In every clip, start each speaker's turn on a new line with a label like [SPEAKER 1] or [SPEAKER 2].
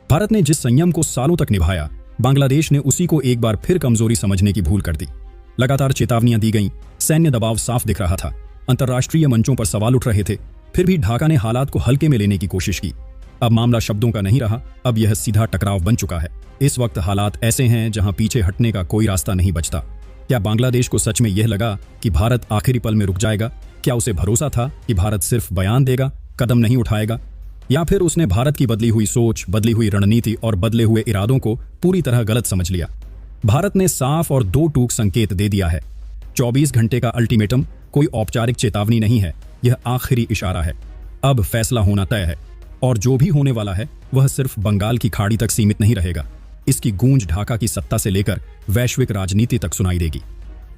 [SPEAKER 1] भारत ने जिस संयम को सालों तक निभाया, बांग्लादेश ने उसी को एक बार फिर कमजोरी समझने की भूल कर दी। लगातार चेतावनियां दी गईं, सैन्य दबाव साफ दिख रहा था, अंतर्राष्ट्रीय मंचों पर सवाल उठ रहे थे, फिर भी ढाका ने हालात को हल्के में लेने की कोशिश की। अब मामला शब्दों का नहीं रहा, अब यह सीधा टकराव बन चुका है। इस वक्त हालात ऐसे हैं जहां पीछे हटने का कोई रास्ता नहीं बचता। क्या बांग्लादेश को सच में यह लगा कि भारत आखिरी पल में रुक जाएगा? क्या उसे भरोसा था कि भारत सिर्फ बयान देगा, कदम नहीं उठाएगा? या फिर उसने भारत की बदली हुई सोच, बदली हुई रणनीति और बदले हुए इरादों को पूरी तरह गलत समझ लिया? भारत ने साफ और दो टूक संकेत दे दिया है। 24 घंटे का अल्टीमेटम कोई औपचारिक चेतावनी नहीं है, यह आखिरी इशारा है। अब फैसला होना तय है, और जो भी होने वाला है वह सिर्फ बंगाल की खाड़ी तक सीमित नहीं रहेगा। इसकी गूंज ढाका की सत्ता से लेकर वैश्विक राजनीति तक सुनाई देगी।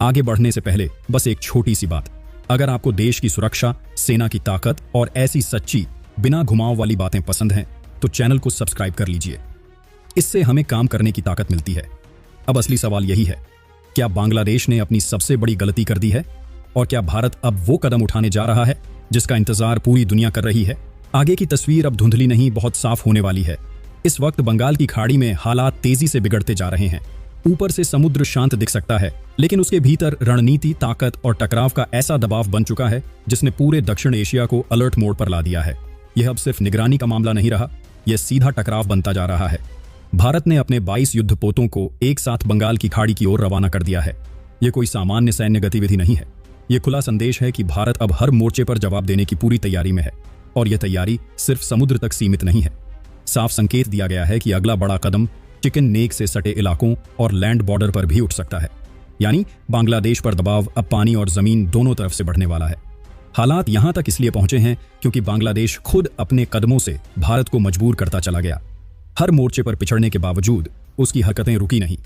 [SPEAKER 1] आगे बढ़ने से पहले बस एक छोटी सी बात, अगर आपको देश की सुरक्षा, सेना की ताकत और ऐसी सच्ची बिना घुमाव वाली बातें पसंद हैं तो चैनल को सब्सक्राइब कर लीजिए। इससे हमें काम करने की ताकत मिलती है। अब असली सवाल यही है, क्या बांग्लादेश ने अपनी सबसे बड़ी गलती कर दी है? और क्या भारत अब वो कदम उठाने जा रहा है जिसका इंतजार पूरी दुनिया कर रही है? आगे की तस्वीर अब धुंधली नहीं, बहुत साफ होने वाली है। इस वक्त बंगाल की खाड़ी में हालात तेजी से बिगड़ते जा रहे हैं। ऊपर से समुद्र शांत दिख सकता है, लेकिन उसके भीतर रणनीति, ताकत और टकराव का ऐसा दबाव बन चुका है जिसने पूरे दक्षिण एशिया को अलर्ट मोड पर ला दिया है। यह अब सिर्फ निगरानी का मामला नहीं रहा, यह सीधा टकराव बनता जा रहा है। भारत ने अपने 22 युद्धपोतों को एक साथ बंगाल की खाड़ी की ओर रवाना कर दिया है। यह कोई सामान्य सैन्य गतिविधि नहीं है। यह खुला संदेश है कि भारत अब हर मोर्चे पर जवाब देने की पूरी तैयारी में है, और यह तैयारी सिर्फ समुद्र तक सीमित नहीं है। साफ संकेत दिया गया है कि अगला बड़ा कदम चिकन नेक से सटे इलाकों और लैंड बॉर्डर पर भी उठ सकता है। यानी बांग्लादेश पर दबाव अब पानी और जमीन दोनों तरफ से बढ़ने वाला है। हालात यहां तक इसलिए पहुंचे हैं क्योंकि बांग्लादेश खुद अपने कदमों से भारत को मजबूर करता चला गया। हर मोर्चे पर पिछड़ने के बावजूद उसकी हरकतें रुकी नहीं।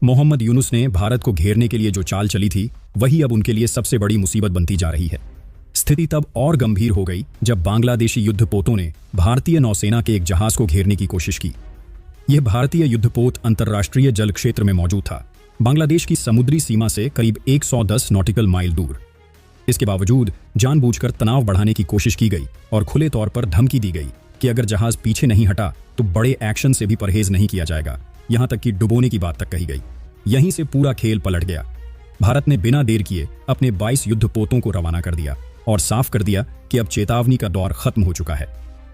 [SPEAKER 1] मोहम्मद यूनुस ने भारत को घेरने के लिए जो चाल चली थी, वही अब उनके लिए सबसे बड़ी मुसीबत बनती जा रही है। स्थिति तब और गंभीर हो गई जब बांग्लादेशी युद्धपोतों ने भारतीय नौसेना के एक जहाज को घेरने की कोशिश की। यह भारतीय युद्धपोत अंतर्राष्ट्रीय जल क्षेत्र में मौजूद था, बांग्लादेश की समुद्री सीमा से करीब 110 नॉटिकल माइल दूर। इसके बावजूद जानबूझकर तनाव बढ़ाने की कोशिश की गई और खुले तौर पर धमकी दी गई कि अगर जहाज पीछे नहीं हटा तो बड़े एक्शन से भी परहेज नहीं किया जाएगा, यहां तक कि डुबोने की बात तक कही गई। यहीं से पूरा खेल पलट गया। भारत ने बिना देर किए अपने 22 युद्धपोतों को रवाना कर दिया और साफ कर दिया कि अब चेतावनी का दौर खत्म हो चुका है।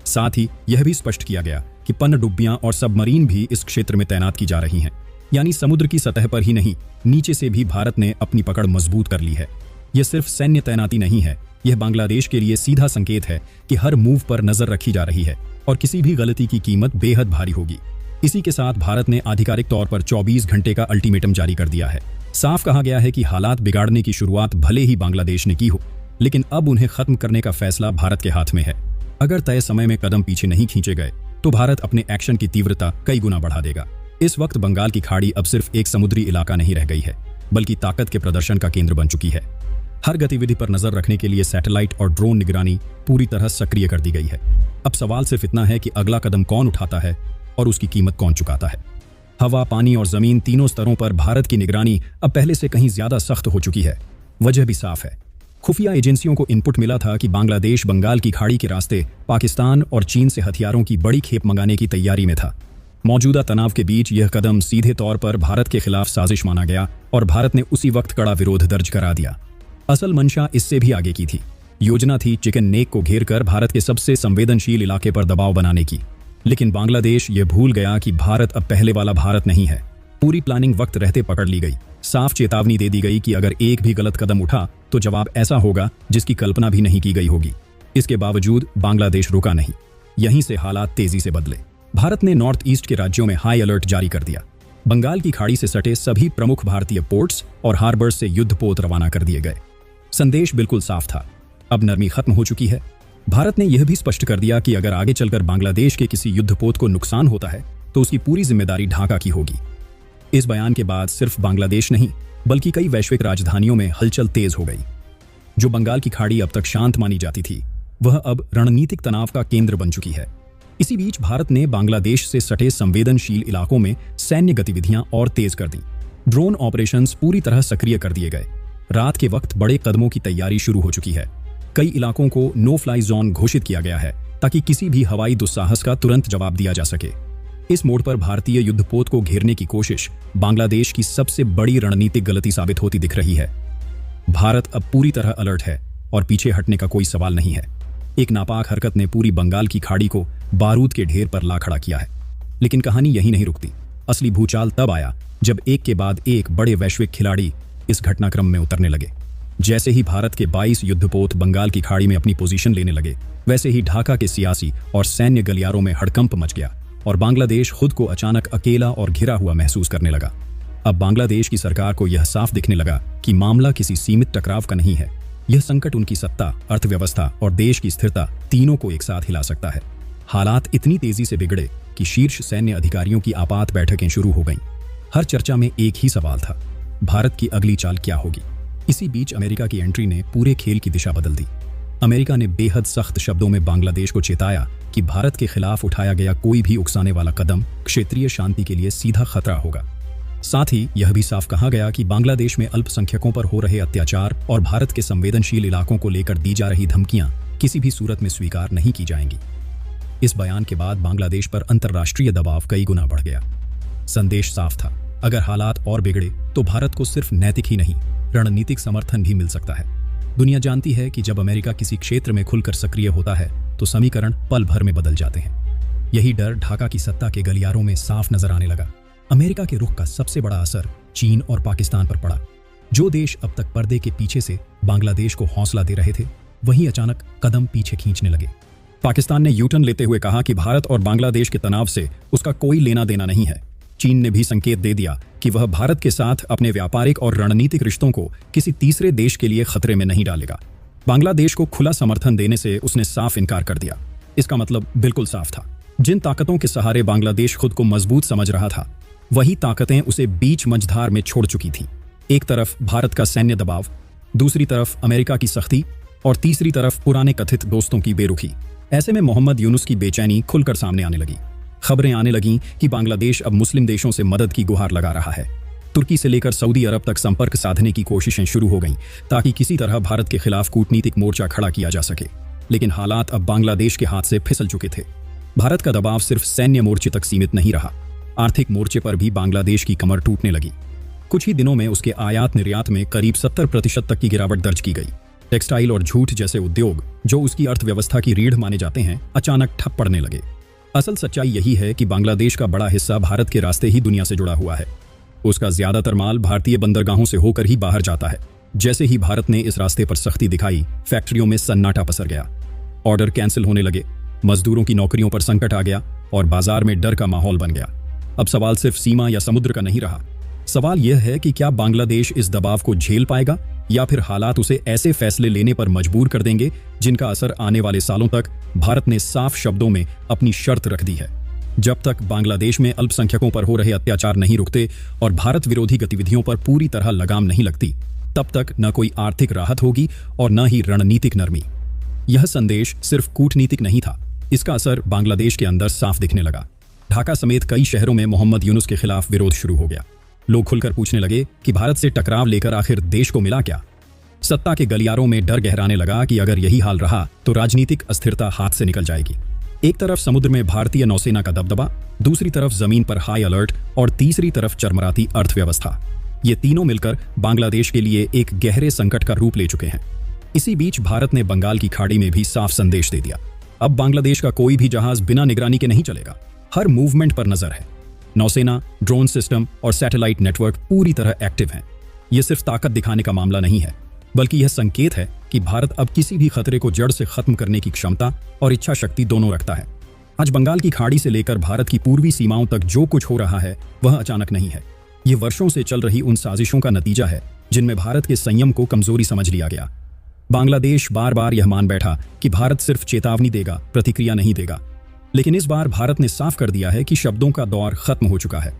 [SPEAKER 1] साथ ही यह भी स्पष्ट किया गया कि पनडुब्बियां और सबमरीन भी इस क्षेत्र में तैनात की जा रही हैं। यानी समुद्र की सतह पर ही नहीं, नीचे से भी भारत ने अपनी पकड़ मजबूत कर ली है। यह सिर्फ सैन्य तैनाती नहीं है, यह बांग्लादेश के लिए सीधा संकेत है कि हर मूव पर नजर रखी जा रही है और किसी भी गलती की कीमत बेहद भारी होगी। इसी के साथ भारत ने आधिकारिक तौर पर 24 घंटे का अल्टीमेटम जारी कर दिया है। साफ कहा गया है कि हालात बिगाड़ने की शुरुआत भले ही बांग्लादेश ने की हो, लेकिन अब उन्हें खत्म करने का फैसला भारत के हाथ में है। अगर तय समय में कदम पीछे नहीं खींचे गए तो भारत अपने एक्शन की तीव्रता कई गुना बढ़ा देगा। इस वक्त बंगाल की खाड़ी अब सिर्फ एक समुद्री इलाका नहीं रह गई है, बल्कि ताकत के प्रदर्शन का केंद्र बन चुकी है। हर गतिविधि पर नजर रखने के लिए सैटेलाइट और ड्रोन निगरानी पूरी तरह सक्रिय कर दी गई है। अब सवाल सिर्फ इतना है कि अगला कदम कौन उठाता है और उसकी कीमत कौन चुकाता है। हवा, पानी और जमीन तीनों स्तरों पर भारत की निगरानी अब पहले से कहीं ज्यादा सख्त हो चुकी है। वजह भी साफ है। खुफिया एजेंसियों को इनपुट मिला था कि बांग्लादेश बंगाल की खाड़ी के रास्ते पाकिस्तान और चीन से हथियारों की बड़ी खेप मंगाने की तैयारी में था। मौजूदा तनाव के बीच यह कदम सीधे तौर पर भारत के खिलाफ साजिश माना गया और भारत ने उसी वक्त कड़ा विरोध दर्ज करा दिया। असल मंशा इससे भी आगे की थी। योजना थी चिकन नेक को घेरकर भारत के सबसे संवेदनशील इलाके पर दबाव बनाने की। लेकिन बांग्लादेश ये भूल गया कि भारत अब पहले वाला भारत नहीं है। पूरी प्लानिंग वक्त रहते पकड़ ली गई। साफ चेतावनी दे दी गई कि अगर एक भी गलत कदम उठा तो जवाब ऐसा होगा जिसकी कल्पना भी नहीं की गई होगी। इसके बावजूद बांग्लादेश रुका नहीं। यहीं से हालात तेजी से बदले। भारत ने नॉर्थ ईस्ट के राज्यों में हाई अलर्ट जारी कर दिया। बंगाल की खाड़ी से सटे सभी प्रमुख भारतीय पोर्ट्स और हार्बर्स से युद्धपोत रवाना कर दिए गए। संदेश बिल्कुल साफ था, अब नरमी खत्म हो चुकी है। भारत ने यह भी स्पष्ट कर दिया कि अगर आगे चलकर बांग्लादेश के किसी युद्धपोत को नुकसान होता है तो उसकी पूरी जिम्मेदारी ढाका की होगी। इस बयान के बाद सिर्फ बांग्लादेश नहीं, बल्कि कई वैश्विक राजधानियों में हलचल तेज हो गई। जो बंगाल की खाड़ी अब तक शांत मानी जाती थी, वह अब रणनीतिक तनाव का केंद्र बन चुकी है। इसी बीच भारत ने बांग्लादेश से सटे संवेदनशील इलाकों में सैन्य गतिविधियां और तेज कर दी। ड्रोन ऑपरेशंस पूरी तरह सक्रिय कर दिए गए। रात के वक्त बड़े कदमों की तैयारी शुरू हो चुकी है। कई इलाकों को नो फ्लाई जोन घोषित किया गया है ताकि किसी भी हवाई दुस्साहस का तुरंत जवाब दिया जा सके। इस मोड़ पर भारतीय युद्धपोत को घेरने की कोशिश बांग्लादेश की सबसे बड़ी रणनीतिक गलती साबित होती दिख रही है। भारत अब पूरी तरह अलर्ट है और पीछे हटने का कोई सवाल नहीं है। एक नापाक हरकत ने पूरी बंगाल की खाड़ी को बारूद के ढेर पर ला खड़ा किया है। लेकिन कहानी यही नहीं रुकती। असली भूचाल तब आया जब एक के बाद एक बड़े वैश्विक खिलाड़ी इस घटनाक्रम में उतरने लगे। जैसे ही भारत के 22 युद्धपोत बंगाल की खाड़ी में अपनी पोजीशन लेने लगे, वैसे ही ढाका के सियासी और सैन्य गलियारों में हड़कंप मच गया और बांग्लादेश खुद को अचानक अकेला और घिरा हुआ महसूस करने लगा। अब बांग्लादेश की सरकार को यह साफ दिखने लगा कि मामला किसी सीमित टकराव का नहीं है। यह संकट उनकी सत्ता, अर्थव्यवस्था और देश की स्थिरता तीनों को एक साथ हिला सकता है। हालात इतनी तेजी से बिगड़े कि शीर्ष सैन्य अधिकारियों की आपात बैठकें शुरू हो गईं। हर चर्चा में एक ही सवाल था, भारत की अगली चाल क्या होगी। इसी बीच अमेरिका की एंट्री ने पूरे खेल की दिशा बदल दी। अमेरिका ने बेहद सख्त शब्दों में बांग्लादेश को चेताया कि भारत के खिलाफ उठाया गया कोई भी उकसाने वाला कदम क्षेत्रीय शांति के लिए सीधा खतरा होगा। साथ ही यह भी साफ कहा गया कि बांग्लादेश में अल्पसंख्यकों पर हो रहे अत्याचार और भारत के संवेदनशील इलाकों को लेकर दी जा रही धमकियां किसी भी सूरत में स्वीकार नहीं की जाएंगी। इस बयान के बाद बांग्लादेश पर अंतर्राष्ट्रीय दबाव कई गुना बढ़ गया। संदेश साफ था, अगर हालात और बिगड़े तो भारत को सिर्फ नैतिक ही नहीं, रणनीतिक समर्थन भी मिल सकता है। दुनिया जानती है कि जब अमेरिका किसी क्षेत्र में खुलकर सक्रिय होता है तो समीकरण पल भर में बदल जाते हैं। यही डर ढाका की सत्ता के गलियारों में साफ नजर आने लगा। अमेरिका के रुख का सबसे बड़ा असर चीन और पाकिस्तान पर पड़ा। जो देश अब तक पर्दे के पीछे से बांग्लादेश को हौसला दे रहे थे, वहीं अचानक कदम पीछे खींचने लगे। पाकिस्तान ने यूटर्न लेते हुए कहा कि भारत और बांग्लादेश के तनाव से उसका कोई लेना देना नहीं है। चीन ने भी संकेत दे दिया कि वह भारत के साथ अपने व्यापारिक और रणनीतिक रिश्तों को किसी तीसरे देश के लिए खतरे में नहीं डालेगा। बांग्लादेश को खुला समर्थन देने से उसने साफ इनकार कर दिया। इसका मतलब बिल्कुल साफ था, जिन ताकतों के सहारे बांग्लादेश खुद को मजबूत समझ रहा था, वही ताकतें उसे बीच मझधार में छोड़ चुकी थीं। एक तरफ भारत का सैन्य दबाव, दूसरी तरफ अमेरिका की सख्ती और तीसरी तरफ पुराने कथित दोस्तों की बेरुखी। ऐसे में मोहम्मद यूनुस की बेचैनी खुलकर सामने आने लगी। खबरें आने लगीं कि बांग्लादेश अब मुस्लिम देशों से मदद की गुहार लगा रहा है। तुर्की से लेकर सऊदी अरब तक संपर्क साधने की कोशिशें शुरू हो गईं ताकि किसी तरह भारत के खिलाफ कूटनीतिक मोर्चा खड़ा किया जा सके। लेकिन हालात अब बांग्लादेश के हाथ से फिसल चुके थे। भारत का दबाव सिर्फ सैन्य मोर्चे तक सीमित नहीं रहा, आर्थिक मोर्चे पर भी बांग्लादेश की कमर टूटने लगी। कुछ ही दिनों में उसके आयात निर्यात में करीब 70% तक की गिरावट दर्ज की गई। टेक्सटाइल और जूट जैसे उद्योग, जो उसकी अर्थव्यवस्था की रीढ़ माने जाते हैं, अचानक ठप पड़ने लगे। असल सच्चाई यही है कि बांग्लादेश का बड़ा हिस्सा भारत के रास्ते ही दुनिया से जुड़ा हुआ है। उसका ज्यादातर माल भारतीय बंदरगाहों से होकर ही बाहर जाता है। जैसे ही भारत ने इस रास्ते पर सख्ती दिखाई, फैक्ट्रियों में सन्नाटा पसर गया। ऑर्डर कैंसिल होने लगे, मजदूरों की नौकरियों पर संकट आ गया और बाजार में डर का माहौल बन गया। अब सवाल सिर्फ सीमा या समुद्र का नहीं रहा। सवाल यह है कि क्या बांग्लादेश इस दबाव को झेल पाएगा या फिर हालात उसे ऐसे फैसले लेने पर मजबूर कर देंगे जिनका असर आने वाले सालों तक। भारत ने साफ शब्दों में अपनी शर्त रख दी है, जब तक बांग्लादेश में अल्पसंख्यकों पर हो रहे अत्याचार नहीं रुकते और भारत विरोधी गतिविधियों पर पूरी तरह लगाम नहीं लगती, तब तक न कोई आर्थिक राहत होगी और न ही रणनीतिक नरमी। यह संदेश सिर्फ कूटनीतिक नहीं था, इसका असर बांग्लादेश के अंदर साफ दिखने लगा। ढाका समेत कई शहरों में मोहम्मद यूनुस के खिलाफ विरोध शुरू हो गया। लोग खुलकर पूछने लगे कि भारत से टकराव लेकर आखिर देश को मिला क्या। सत्ता के गलियारों में डर गहराने लगा कि अगर यही हाल रहा तो राजनीतिक अस्थिरता हाथ से निकल जाएगी। एक तरफ समुद्र में भारतीय नौसेना का दबदबा, दूसरी तरफ जमीन पर हाई अलर्ट और तीसरी तरफ चरमराती अर्थव्यवस्था। ये तीनों मिलकर बांग्लादेश के लिए एक गहरे संकट का रूप ले चुके हैं। इसी बीच भारत ने बंगाल की खाड़ी में भी साफ संदेश दे दिया, अब बांग्लादेश का कोई भी जहाज बिना निगरानी के नहीं चलेगा। हर मूवमेंट पर नजर है। नौसेना, ड्रोन सिस्टम और सैटेलाइट नेटवर्क पूरी तरह एक्टिव हैं। यह सिर्फ ताकत दिखाने का मामला नहीं है, बल्कि यह संकेत है कि भारत अब किसी भी खतरे को जड़ से खत्म करने की क्षमता और इच्छा शक्ति दोनों रखता है। आज बंगाल की खाड़ी से लेकर भारत की पूर्वी सीमाओं तक जो कुछ हो रहा है वह अचानक नहीं है। ये वर्षों से चल रही उन साजिशों का नतीजा है जिनमें भारत के संयम को कमजोरी समझ लिया गया। बांग्लादेश बार बार यह मान बैठा कि भारत सिर्फ चेतावनी देगा, प्रतिक्रिया नहीं देगा। लेकिन इस बार भारत ने साफ कर दिया है कि शब्दों का दौर खत्म हो चुका है।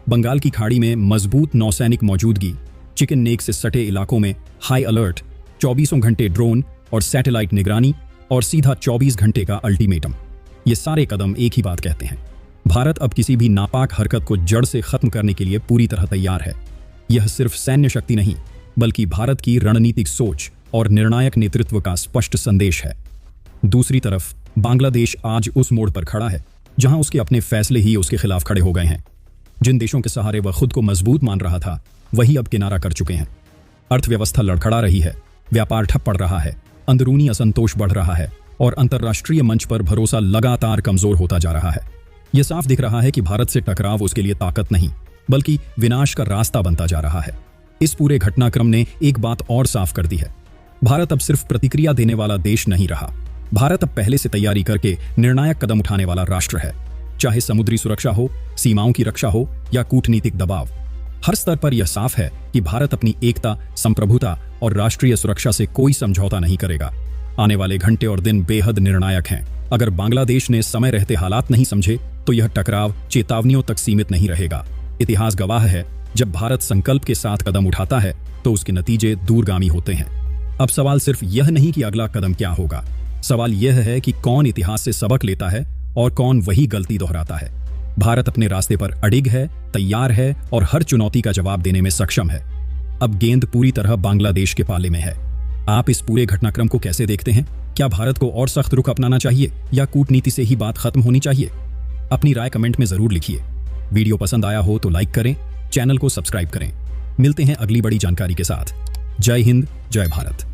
[SPEAKER 1] बंगाल की खाड़ी में मजबूत नौसैनिक मौजूदगी, चिकन नेक से सटे इलाकों में हाई अलर्ट, 24 घंटे ड्रोन और सैटेलाइट निगरानी और सीधा 24 घंटे का अल्टीमेटम, ये सारे कदम एक ही बात कहते हैं। भारत अब किसी भी नापाक हरकत को जड़ से खत्म करने के लिए पूरी तरह तैयार है। यह सिर्फ सैन्य शक्ति नहीं, बल्कि भारत की रणनीतिक सोच और निर्णायक नेतृत्व का स्पष्ट संदेश है। दूसरी तरफ बांग्लादेश आज उस मोड़ पर खड़ा है जहां उसके अपने फैसले ही उसके खिलाफ खड़े हो गए हैं। जिन देशों के सहारे वह खुद को मजबूत मान रहा था, वही अब किनारा कर चुके हैं। अर्थव्यवस्था लड़खड़ा रही है, व्यापार ठप पड़ रहा है, अंदरूनी असंतोष बढ़ रहा है और अंतर्राष्ट्रीय मंच पर भरोसा लगातार कमजोर होता जा रहा है। यह साफ दिख रहा है कि भारत से टकराव उसके लिए ताकत नहीं, बल्कि विनाश का रास्ता बनता जा रहा है। इस पूरे घटनाक्रम ने एक बात और साफ कर दी है, भारत अब सिर्फ प्रतिक्रिया देने वाला देश नहीं रहा। भारत अब पहले से तैयारी करके निर्णायक कदम उठाने वाला राष्ट्र है। चाहे समुद्री सुरक्षा हो, सीमाओं की रक्षा हो या कूटनीतिक दबाव, हर स्तर पर यह साफ है कि भारत अपनी एकता, संप्रभुता और राष्ट्रीय सुरक्षा से कोई समझौता नहीं करेगा। आने वाले घंटे और दिन बेहद निर्णायक हैं। अगर बांग्लादेश ने समय रहते हालात नहीं समझे तो यह टकराव चेतावनियों तक सीमित नहीं रहेगा। इतिहास गवाह है, जब भारत संकल्प के साथ कदम उठाता है तो उसके नतीजे दूरगामी होते हैं। अब सवाल सिर्फ यह नहीं कि अगला कदम क्या होगा, सवाल यह है कि कौन इतिहास से सबक लेता है और कौन वही गलती दोहराता है। भारत अपने रास्ते पर अडिग है, तैयार है और हर चुनौती का जवाब देने में सक्षम है। अब गेंद पूरी तरह बांग्लादेश के पाले में है। आप इस पूरे घटनाक्रम को कैसे देखते हैं? क्या भारत को और सख्त रुख अपनाना चाहिए या कूटनीति से ही बात खत्म होनी चाहिए? अपनी राय कमेंट में जरूर लिखिए। वीडियो पसंद आया हो तो लाइक करें, चैनल को सब्सक्राइब करें। मिलते हैं अगली बड़ी जानकारी के साथ। जय हिंद, जय भारत।